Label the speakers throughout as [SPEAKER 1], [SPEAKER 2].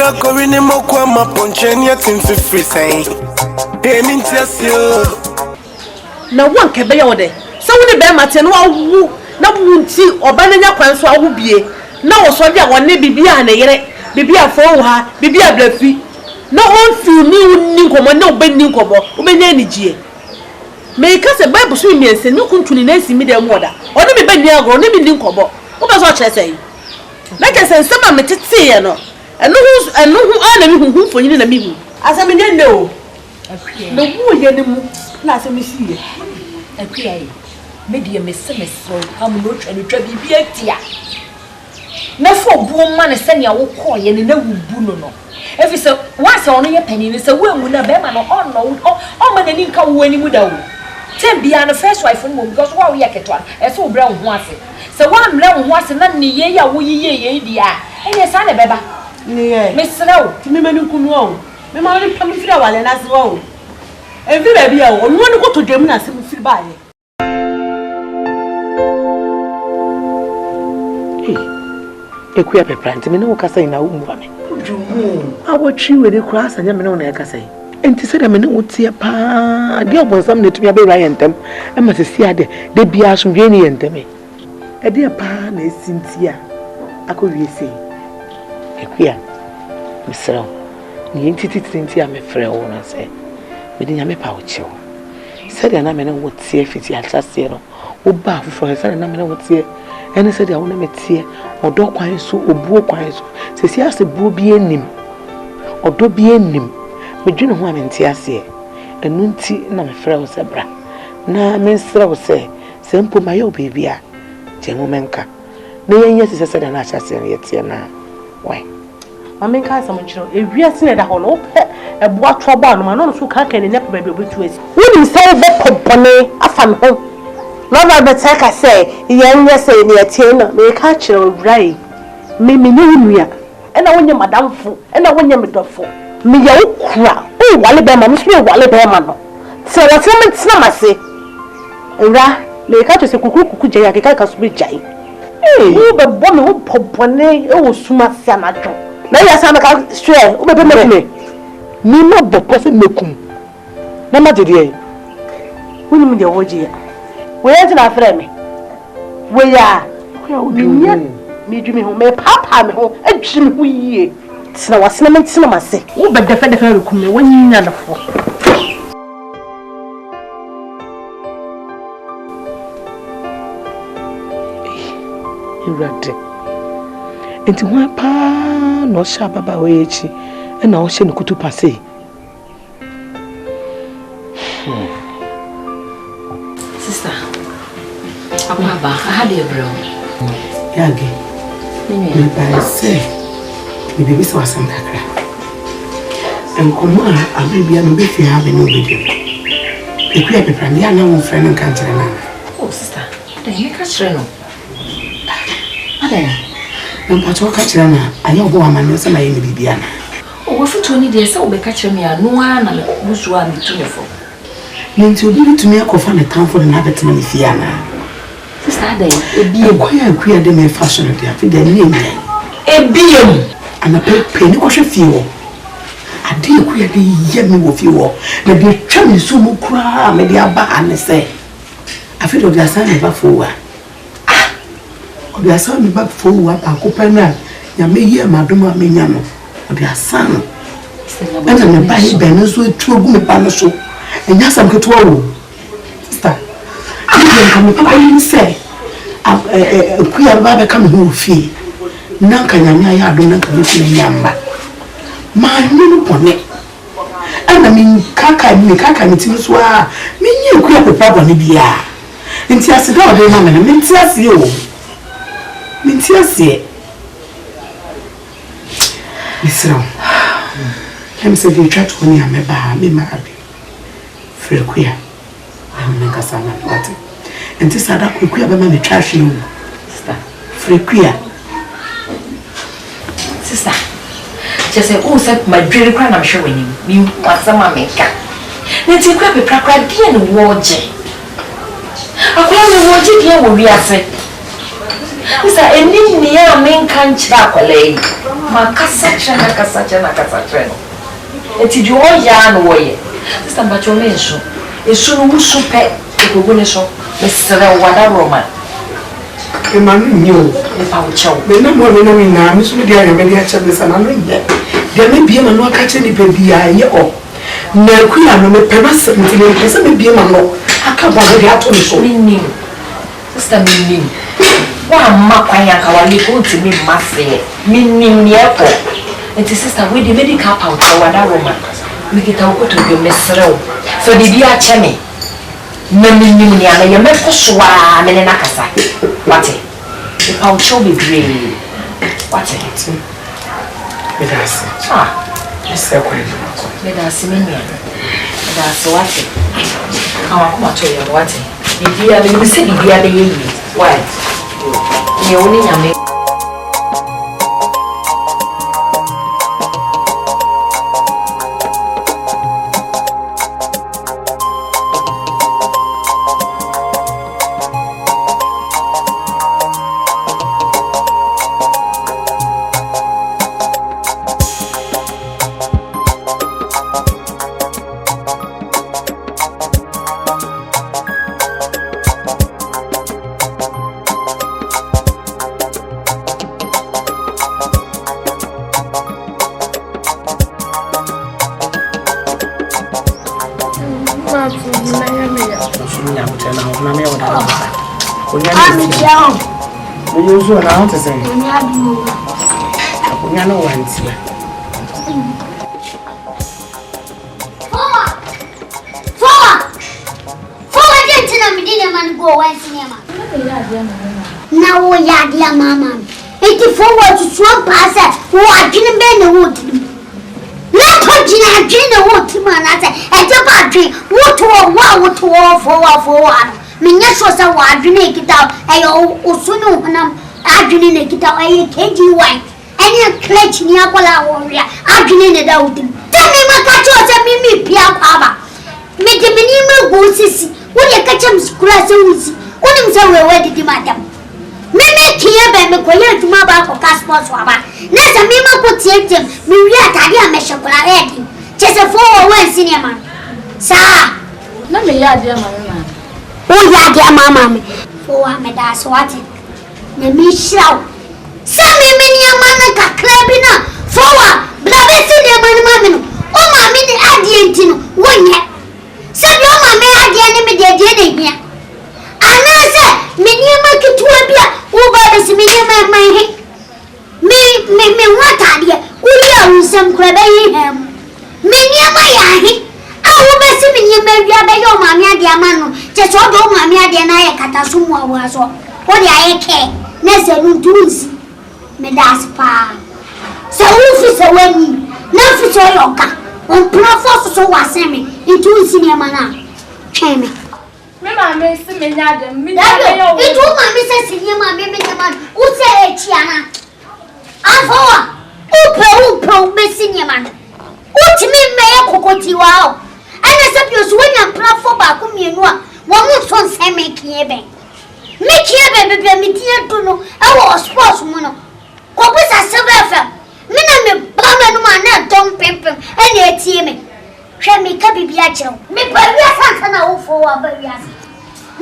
[SPEAKER 1] Mira Corinne Mokwa, my ponchenia, Tim Free saying, Damien Tessio.
[SPEAKER 2] No one can be on there. So when the bear matin, no wound see or banana plans or will be. No, so there one may be behind a for her, be a bluffy. No one feel new Ninkomo, no Ben Ninkomo, who may energy. Make us a Bible swim and say no country in medium water. Or maybe Ben Yago, or maybe Ninkomo. What was what I say? Like I said, some of say, no. And no who are who for you in a meeting. As I mean, no. No more yet. Last me see.
[SPEAKER 3] A PA. Maybe a miss, I'm not and to be a tia. No for boom man is sending a walk coy and no buno. If it's a once only a penny, it's a woman with a beman or man and income when you would own. 10 beyond the first wife and because while we are at one, as so brown once. So one brown once and none ye, we ye, dear. And yes, I never. Miss Snow, to me, you can know. My mother coming through and as well. Every baby, I want to go to Germany and see by.
[SPEAKER 4] A queer plant, me no cassa in a woman. I watch you with a cross and Yaman on a cassa. And to say a minute would see a pa, dear was something to be a Ryan them, and must see a day, they be as from Jenny and me. A dear pa is Cynthia. I could be say. A queer, Miss Row, the entity Cynthia, my friend, and say. Within a pouch. Said an amena would see if it's a zero, or bath for a certain amena would see, and I said I want to meet here, or dog quiet so, or book quiet so. Says he has a boo be in him, or do be in him. But you know who I'm in Tiasia, and Nunti, and I'm a frail zebra. Now, Miss Row say, Simple my old baby, Generalmanka. No, yes, is a sudden I shall say yet here now. Why? I mean, some children, if we are seen at a whole a bois trouble, my nose who can't never be able to it. Wouldn't say that company, I found home. Not but take I say, young say near Tina, may catch your ray. Mimi knew and I want your madam fool, and I want your madam fool. Me, you crap. Oh, Walibama, Miss Walibama. So what's the matter, I say? Ra, may catch a cuckoo, Jackass with Jay. Oh, but Bonnie will pop one day, oh, smart Samato. Now, yes, I'm a stray, open me. Me not the person making. No matter the women, the old year. Where did I frame me? We are. Me, Jimmy, who may papa me home, and Jimmy, we so what's the matter, cinema say? Oh, but the feather come when you know the four. You read it. Into one pa no sharp about wage. And now she no kutu passe.
[SPEAKER 3] Sister, Ababa, I had a bro.
[SPEAKER 4] Yagi, me by say, me baby so some kakra. And come on, I baby and baby having no baby. If we have a friend, ya no friend and can't tell.
[SPEAKER 3] Oh, sister, then you catch Reno. Ada.
[SPEAKER 4] No patrol catch Rena. I know go man some my baby ana.
[SPEAKER 3] Oh, what for 20 days? So we catch me a no one and who's one to me for.
[SPEAKER 4] Means you give it to me a cough on the town for the habit to Fiana.
[SPEAKER 3] Sister, they
[SPEAKER 4] be a queer them fashion of their name.
[SPEAKER 3] A beam
[SPEAKER 4] and a penny wash a few. I did queer the yummy with you all. The be chummy so cry, maybe a bar and say. I feel of their son about for ah, of their son about for what I open up. Ya may hear Madonna Mignano, of their son. And I'm a body banners with 2 good panaso. And yes, I'm good to sister. I say, a queer barber come who fee. Nankanya, I don't know the number. My new pony. And I mean, Kaka, me Kaka, it is why me you queer the problem be ya. And tears it out, woman, and tears you. Mintias, Miss Row. I'm saying you try to near me by me, my baby. Free queer. I'm make a son of water. And this other queer by my trash you. Sister, free queer.
[SPEAKER 3] Sister, just say, oh, said my dreary crown, I'm showing you. You want some maker. Let's see, crap, a crack, dear, and watch it. I call the watch it here, we are saying. Isa enim ni a menka nchira akwalei. Ma kasa chena. Eti ju oya no woye. Sister Mbacho me nso. Esu no musu pe ekogu ne so. Mesere wada Roman.
[SPEAKER 4] Emanu nyo.
[SPEAKER 3] E pa uchew.
[SPEAKER 4] Me na mo me na me na me so me dia ya me dia chebe sana no ye. Dia me bie ma no aka che ni pe bia ye o. Na ku ya no me pe ma se me tile pe se me bie ma no aka ba me dia to ni so.
[SPEAKER 3] Minni. Sister minni. Wa ma kwanya ka wale ko ntimi mafre. Minni ni epo. Enti sister we the medical powder wada Roman. We get our go to the mesrew. So the dia cheme. Minni ni ana ye me kosoa me na kasa. Wate. The pouch will be green. Wate.
[SPEAKER 4] Medasi. Ese kwani.
[SPEAKER 3] Medasi menya. Medasi wate. Kawa kuma to ya wate. Bibia be se bibia be yi. Why? Ni oni nyame.
[SPEAKER 4] You so now to say. We are no one here.
[SPEAKER 5] Forward, gentlemen, we didn't want to go away cinema. Now we are dear mamma. 84 to swamp us, who are didn't bend the wood. Let her gin the wood, man. I said, and your battery, what to all forward. Minya shosa wa adwene kita ayo osunu honam adwene ne kita ayo KG1 ene clutch ni akola woria adwene ne da udim temi maka chosa mimi pia kwaba mede minima go sisi woni kachem skula se wusi woni mse wewe didi madam mimi kiye be me koye aduma ba ko passport wa ba na se mima ko tietem mi wi atade a me shokola ready chese fo wo cinema sa
[SPEAKER 6] na me ya dia mama
[SPEAKER 5] oh yeah, dear mamma. For me, that's what it. Me shout. Some many a man like clapping up. Forward, blabberting your mamma. Oh, mammy, the Adrian, one yet. Some your mamma had the enemy, dear Jenny here. And I said, many a market to a beer, over this minimum my head. Me, what idea? We are some crabby ham. Many a my eye. You may be a your mammy, dear man. Just what do mammy, dear Naya Catasuma was all. What I care, Nessa Nuduzi, Medas Pa. So, who is a wedding? Nothing so your car. On Professor so was semi into cinema now. Chame.
[SPEAKER 6] Mamma, Miss Minadam,
[SPEAKER 5] it told my Mrs. Cinema, Mimiman, who say Chiana. Alpha, Upo, Miss Cinema. What me may a cocotti wow. And as if you swing and platform back whom you know, one more son say make Kiebe. Make Kiebe, baby, me dear to know, I was sportsman. What was a silver? Minna me bomber man, don't pimp him, and yet see me. Shall me copy Biacho. Me Pavia Santana for a Bavias.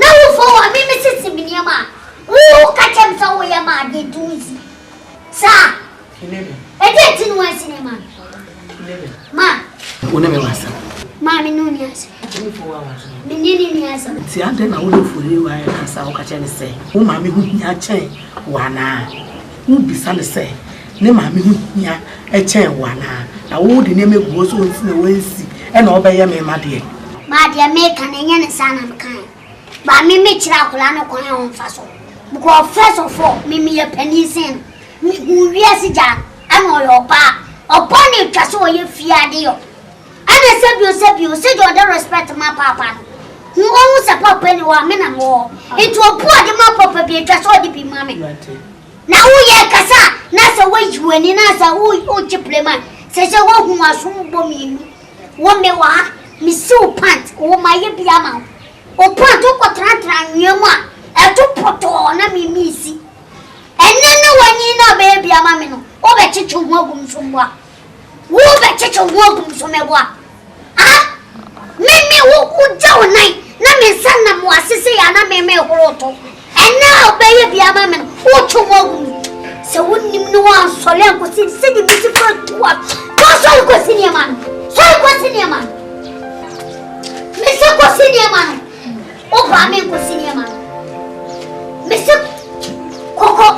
[SPEAKER 5] Now for me, Mrs. Siminama. Oh, catch him so Yama did do easy. Sir, I didn't know a cinema. Ma, Mammy Nunias. Minias.
[SPEAKER 4] See, I don't know who you are, as I can say. Oh, mammy, who ya chain, one who be son say. Ne mammy, who ya a chain one. Now, who the name of was once in the way see, and obey me, my dear.
[SPEAKER 5] My dear, make an Indian son of kind. But me make Racolano on Faso. Because first of all, me a penny sin. Me, yes, Jack, I'm all your pa. Upon you, just so you fear deal. And I you said you don't respect my papa. Who owns a papa anywhere, men and more. It will poor the my papa be just all the be mammy. Now, we are Cassa, Nasa wage when in Nasa, who play man. Says a one who was whom bombing. One may walk, Miss So Pant, or my Yabiama. Or Pant, or Trantran, Yama, a two poto, Nami Missy. bia ma me no o be chichu ho agum so boa wo be chichu ho agum so me boa ah me wo jaw nai na me san na mo asese ya na me horoto ena obeye bia ma me no wo chu ho agum se wonnim no wa sole ankosi se di misi fa tuwa to so ko sinia man so ko sinia man me se ko sinia man o ba me ko sinia man me se koko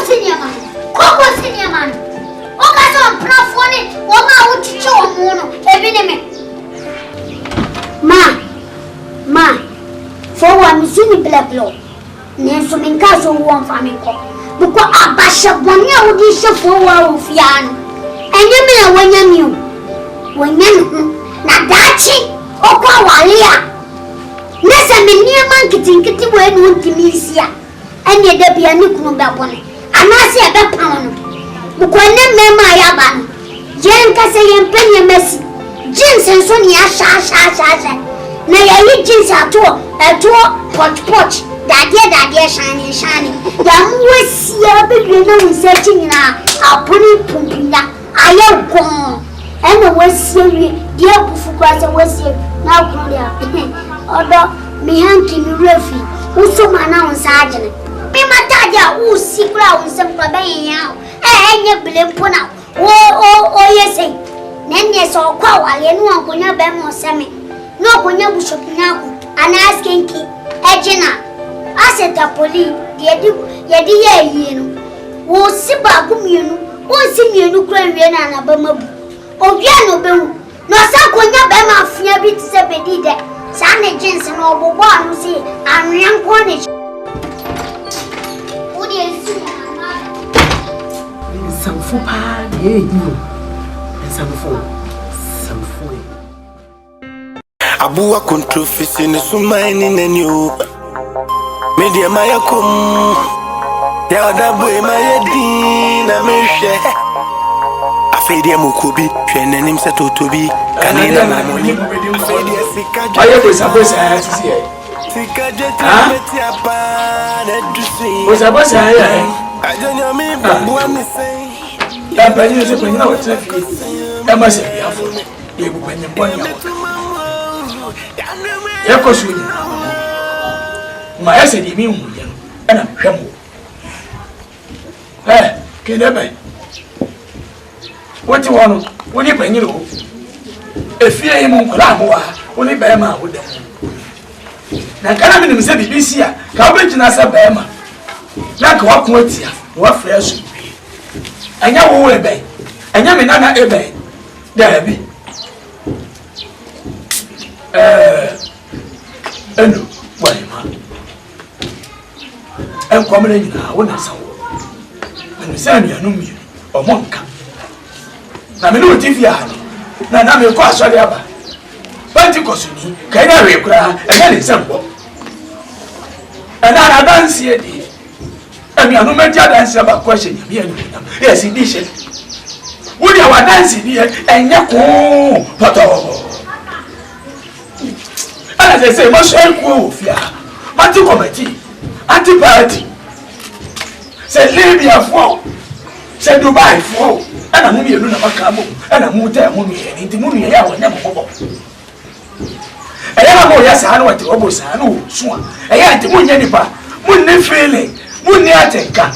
[SPEAKER 5] sinia man o ka so prafone o ma o chicho o muno e bine me ma for wa mi sini blablo ne so min ka so won fa mi ko buko abasha boni a odi shefo wa o fiano enye me na wanya mi o wanya na dachi o kwa walia nesa me niema nkitinkiti wo enu ntimi isia ene da bia ne kunu ba bone anase e be pam no buko ne mema ya ba no yen ka se yen penye mesi jinsen so ni asha na ya yi jinsen ato pot dadie shani ya muwesia be na wisi nyina apuni pumpinda aye gon ene wesia wi die bufu kwa se wesia na kunu ya odo mi hanki mi refi uso mana onsa agene mi mataja usikura unsempra ben ya enye blempo na o yese nenne so kwa wale no ankonya be mo seme no ankonya bushopina ko anaskenki ejina aseta poli yedi ye yinu wo siba gumienu wo simienu kura wie na na ba mabu obia no bewu no sa konya be ma afia bi tse bedi de Sane jinsi no bobo anu si anyan ko ne. Odi esi na.
[SPEAKER 4] Samfo pa ye yi. Samfo.
[SPEAKER 1] Abuwa controversy ne sumaini nani o. Media mayakum. Ya Dabo e mayedi na meshe. Afedia mukobi hwenanim se totobi kanina na moni. Afedia sikaje.
[SPEAKER 7] Aye bosa asisi e.
[SPEAKER 1] Sikaje timeti apa na dusi.
[SPEAKER 7] Bosa aye.
[SPEAKER 1] Ajonya mi bua mi sei.
[SPEAKER 7] Ya banyi se kwenya wa traffic. E ma se biafo. E bu banyi bonya wa. Ya ko su ni. Ma ya se di mi hu ya. Ana hwemo. Kene bai. What you want? When you bring it up, if you ain't when you buy my wood. Now, can I mean, say, this year, cabbage and as a bama. Like what fresh be. And you will obey. And you may not obey. There be. No, why, man? I'm coming in now, when I saw. When you say me, I know me, or monk. Na me no TV ya na me ko asori aba Pentecost ni ka ina we kura e na sembo na dance e di emi anu me dia dance aba question ya me anu yes di she wo dia wa dance di enye ko poto ana say mo share ko ofia party committee anti party say Libya for say Dubai for ana mu mienu na makamo ana mu ta mu mienu nti mu mienu ya wonya bobo eya ma ya sa na wate obo sa na wo so a eya nti mu nya nipa mu ne feeling mu ne atenka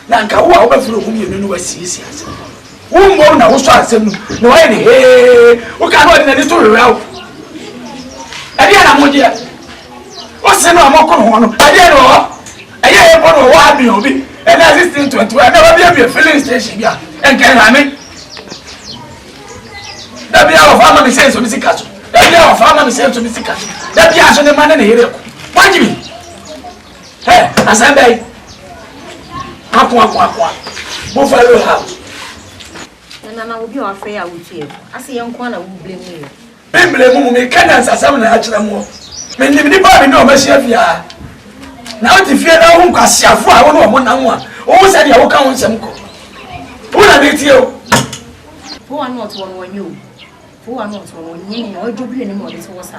[SPEAKER 7] na nka wo a wo ba furo mu mienu no wasisi ase wo mbo na wo so asem no na wa ni he wo ka no de na ni to rewa ade na mu je wo se no amoko no no ade no eya e bo no wa mi obi and assistant to I never be a filling station here. And can I mean? That be our family says to Mr. Castle. That be our family says to Mr. Castle. That be as the man in here. What do you mean? Hey, as I say, Aqua, Buffalo House.
[SPEAKER 3] And I will be afraid I will feel. I see young corner will blame me.
[SPEAKER 7] Blame me, cannons are some natural more. Many people know my chef. Now the fear now won't cast ya for I want one and one. Oh, said you will come on some. Who are they to you?
[SPEAKER 3] Who are not one you? Who are not one you? Or do you anymore? This was